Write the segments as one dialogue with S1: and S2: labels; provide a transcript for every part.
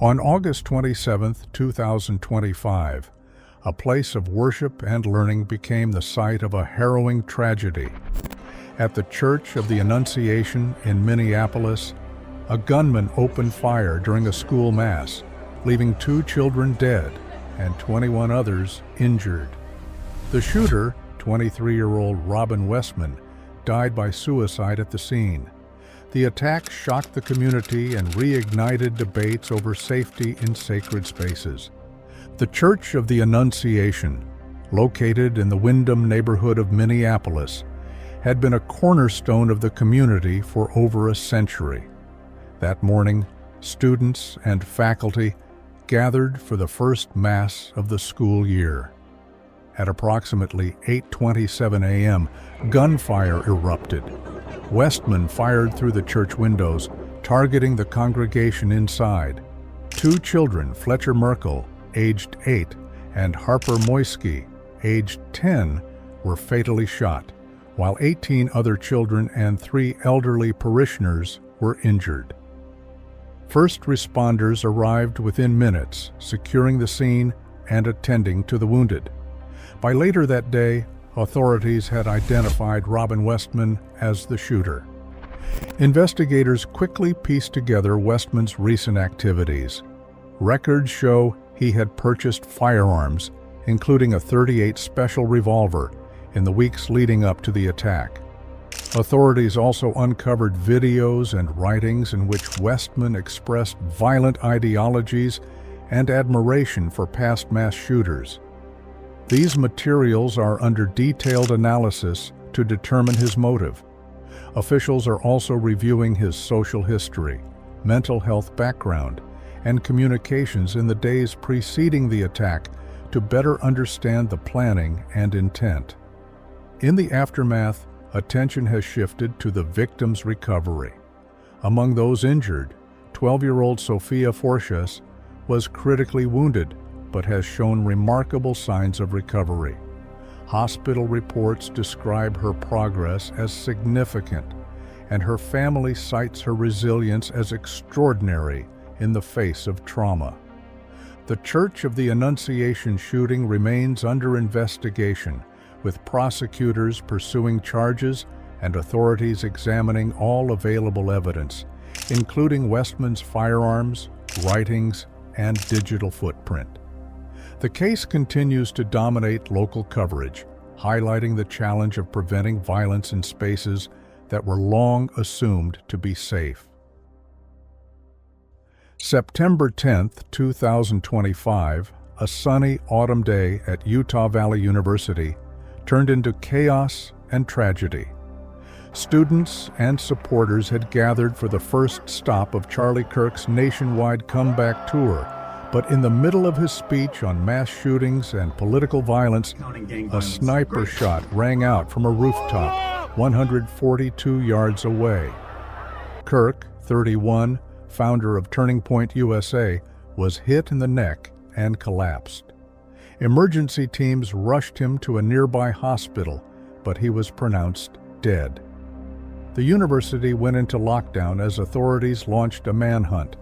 S1: On August 27, 2025, a place of worship and learning became the site of a harrowing tragedy. At the Church of the Annunciation in Minneapolis, a gunman opened fire during a school mass, leaving 2 children dead and 21 others injured. The shooter, 23-year-old Robin Westman, died by suicide at the scene. The attack shocked the community and reignited debates over safety in sacred spaces. The Church of the Annunciation, located in the Windham neighborhood of Minneapolis, had been a cornerstone of the community for over a century. That morning, students and faculty gathered for the first Mass of the school year. At approximately 8:27 a.m., gunfire erupted. Westman fired through the church windows, targeting the congregation inside. 2 children, Fletcher Merkel, aged 8, and Harper Moisky, aged 10, were fatally shot, while 18 other children and 3 elderly parishioners were injured. First responders arrived within minutes, securing the scene and attending to the wounded. By later that day, authorities had identified Robin Westman as the shooter. Investigators quickly pieced together Westman's recent activities. Records show he had purchased firearms, including a .38 special revolver, in the weeks leading up to the attack. Authorities also uncovered videos and writings in which Westman expressed violent ideologies and admiration for past mass shooters. These materials are under detailed analysis to determine his motive. Officials are also reviewing his social history, mental health background, and communications in the days preceding the attack to better understand the planning and intent. In the aftermath, attention has shifted to the victim's recovery. Among those injured, 12-year-old Sophia Forcius was critically wounded, but has shown remarkable signs of recovery. Hospital reports describe her progress as significant, and her family cites her resilience as extraordinary in the face of trauma. The Church of the Annunciation shooting remains under investigation, with prosecutors pursuing charges and authorities examining all available evidence, including Westman's firearms, writings, and digital footprint. The case continues to dominate local coverage, highlighting the challenge of preventing violence in spaces that were long assumed to be safe. September 10, 2025, a sunny autumn day at Utah Valley University turned into chaos and tragedy. Students and supporters had gathered for the first stop of Charlie Kirk's nationwide comeback tour, but in the middle of his speech on mass shootings and political violence, a sniper shot rang out from a rooftop 142 yards away. Kirk, 31, founder of Turning Point USA, was hit in the neck and collapsed. Emergency teams rushed him to a nearby hospital, but he was pronounced dead. The university went into lockdown as authorities launched a manhunt.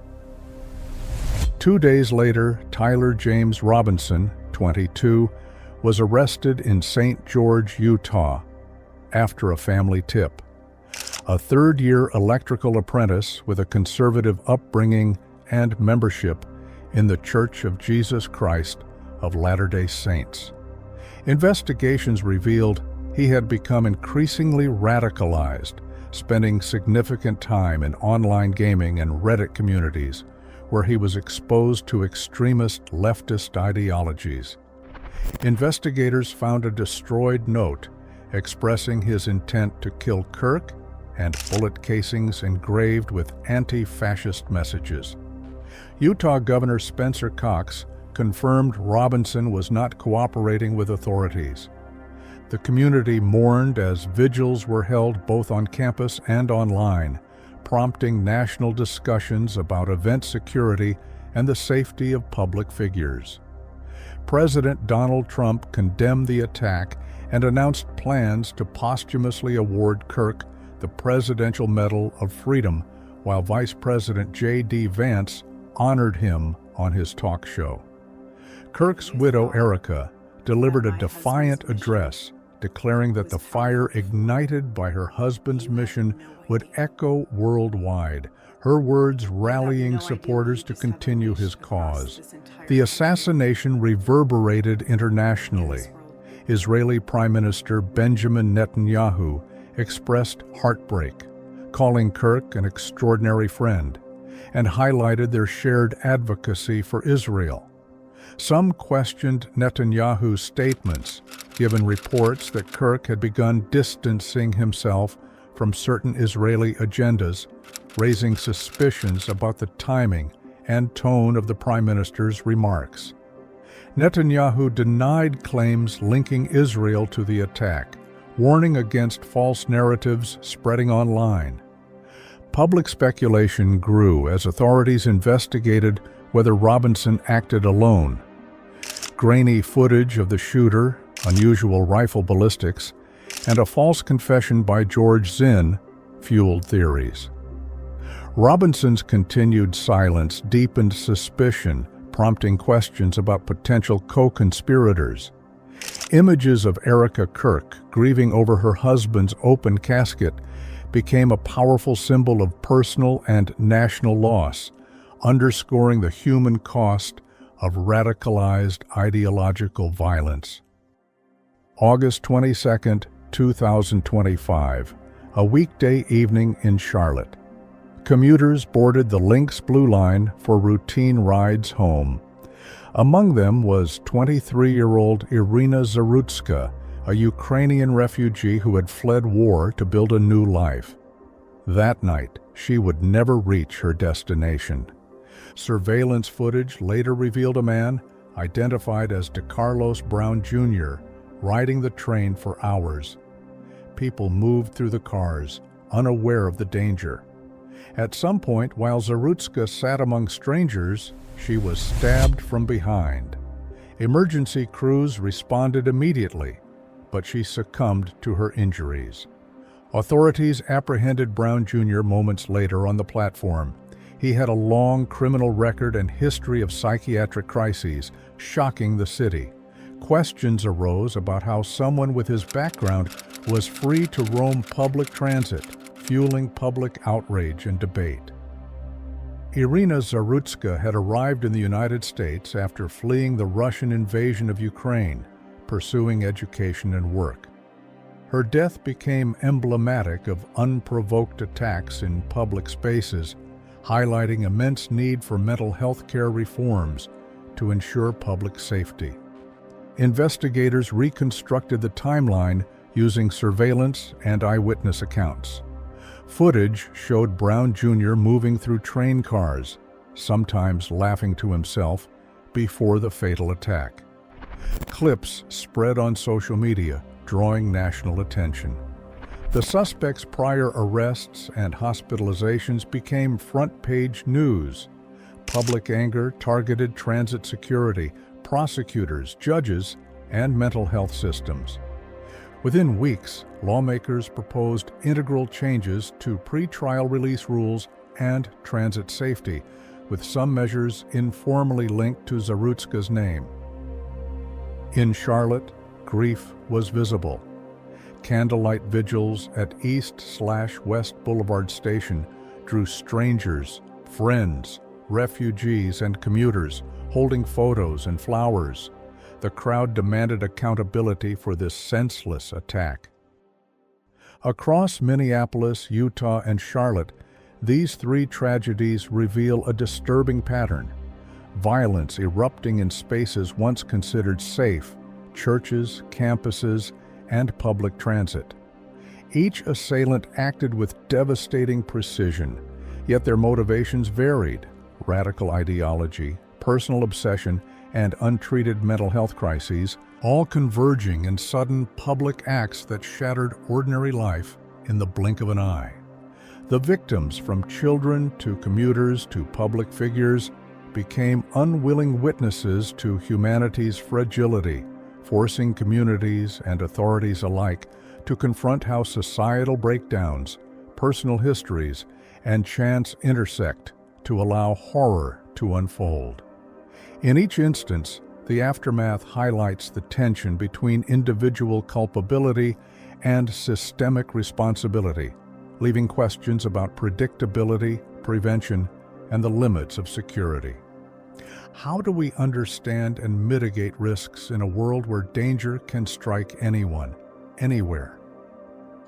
S1: 2 days later, Tyler James Robinson, 22, was arrested in St. George, Utah, after a family tip. A third-year electrical apprentice with a conservative upbringing and membership in the Church of Jesus Christ of Latter-day Saints. Investigations revealed he had become increasingly radicalized, spending significant time in online gaming and Reddit communities, where he was exposed to extremist leftist ideologies. Investigators found a destroyed note expressing his intent to kill Kirk and bullet casings engraved with anti-fascist messages. Utah Governor Spencer Cox confirmed Robinson was not cooperating with authorities. The community mourned as vigils were held both on campus and online, prompting national discussions about event security and the safety of public figures. President Donald Trump condemned the attack and announced plans to posthumously award Kirk the Presidential Medal of Freedom, while Vice President J.D. Vance honored him on his talk show. Kirk's widow, Erica, delivered a defiant address, declaring that the fire ignited by her husband's mission would echo worldwide, her words rallying supporters to continue his cause. The assassination reverberated internationally. Israeli Prime Minister Benjamin Netanyahu expressed heartbreak, calling Kirk an extraordinary friend, and highlighted their shared advocacy for Israel. Some questioned Netanyahu's statements, given reports that Kirk had begun distancing himself from certain Israeli agendas, raising suspicions about the timing and tone of the Prime Minister's remarks. Netanyahu denied claims linking Israel to the attack, warning against false narratives spreading online. Public speculation grew as authorities investigated whether Robinson acted alone. Grainy footage of the shooter, unusual rifle ballistics, and a false confession by George Zinn fueled theories. Robinson's continued silence deepened suspicion, prompting questions about potential co-conspirators. Images of Erica Kirk grieving over her husband's open casket became a powerful symbol of personal and national loss, underscoring the human cost of radicalized ideological violence. August 22, 2025, a weekday evening in Charlotte. Commuters boarded the Lynx Blue Line for routine rides home. Among them was 23-year-old Iryna Zarutska, a Ukrainian refugee who had fled war to build a new life. That night, she would never reach her destination. Surveillance footage later revealed a man, identified as DeCarlos Brown Jr., riding the train for hours. People moved through the cars, unaware of the danger. At some point, while Zarutska sat among strangers, she was stabbed from behind. Emergency crews responded immediately, but she succumbed to her injuries. Authorities apprehended Brown Jr. moments later on the platform. He had a long criminal record and history of psychiatric crises, shocking the city. Questions arose about how someone with his background was free to roam public transit, fueling public outrage and debate. Iryna Zarutska had arrived in the United States after fleeing the Russian invasion of Ukraine, pursuing education and work. Her death became emblematic of unprovoked attacks in public spaces, highlighting immense need for mental health care reforms to ensure public safety. Investigators reconstructed the timeline using surveillance and eyewitness accounts. Footage showed Brown Jr. moving through train cars, sometimes laughing to himself, before the fatal attack. Clips spread on social media, drawing national attention. The suspect's prior arrests and hospitalizations became front-page news. Public anger targeted transit security, prosecutors, judges, and mental health systems. Within weeks, lawmakers proposed integral changes to pretrial release rules and transit safety, with some measures informally linked to Zarutska's name. In Charlotte, grief was visible. Candlelight vigils at East/West Boulevard Station drew strangers, friends, refugees, and commuters, holding photos and flowers. The crowd demanded accountability for this senseless attack. Across Minneapolis, Utah, and Charlotte, these three tragedies reveal a disturbing pattern. Violence erupting in spaces once considered safe, churches, campuses, and public transit. Each assailant acted with devastating precision, yet their motivations varied: radical ideology, personal obsession, and untreated mental health crises, all converging in sudden public acts that shattered ordinary life in the blink of an eye. The victims, from children to commuters to public figures, became unwilling witnesses to humanity's fragility, forcing communities and authorities alike to confront how societal breakdowns, personal histories, and chance intersect to allow horror to unfold. In each instance, the aftermath highlights the tension between individual culpability and systemic responsibility, leaving questions about predictability, prevention, and the limits of security. How do we understand and mitigate risks in a world where danger can strike anyone, anywhere?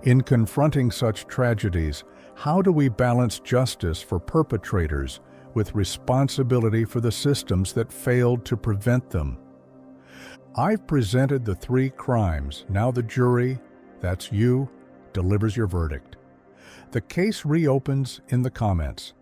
S1: In confronting such tragedies, how do we balance justice for perpetrators with responsibility for the systems that failed to prevent them? I've presented the 3 crimes. Now the jury, that's you, delivers your verdict. The case reopens in the comments.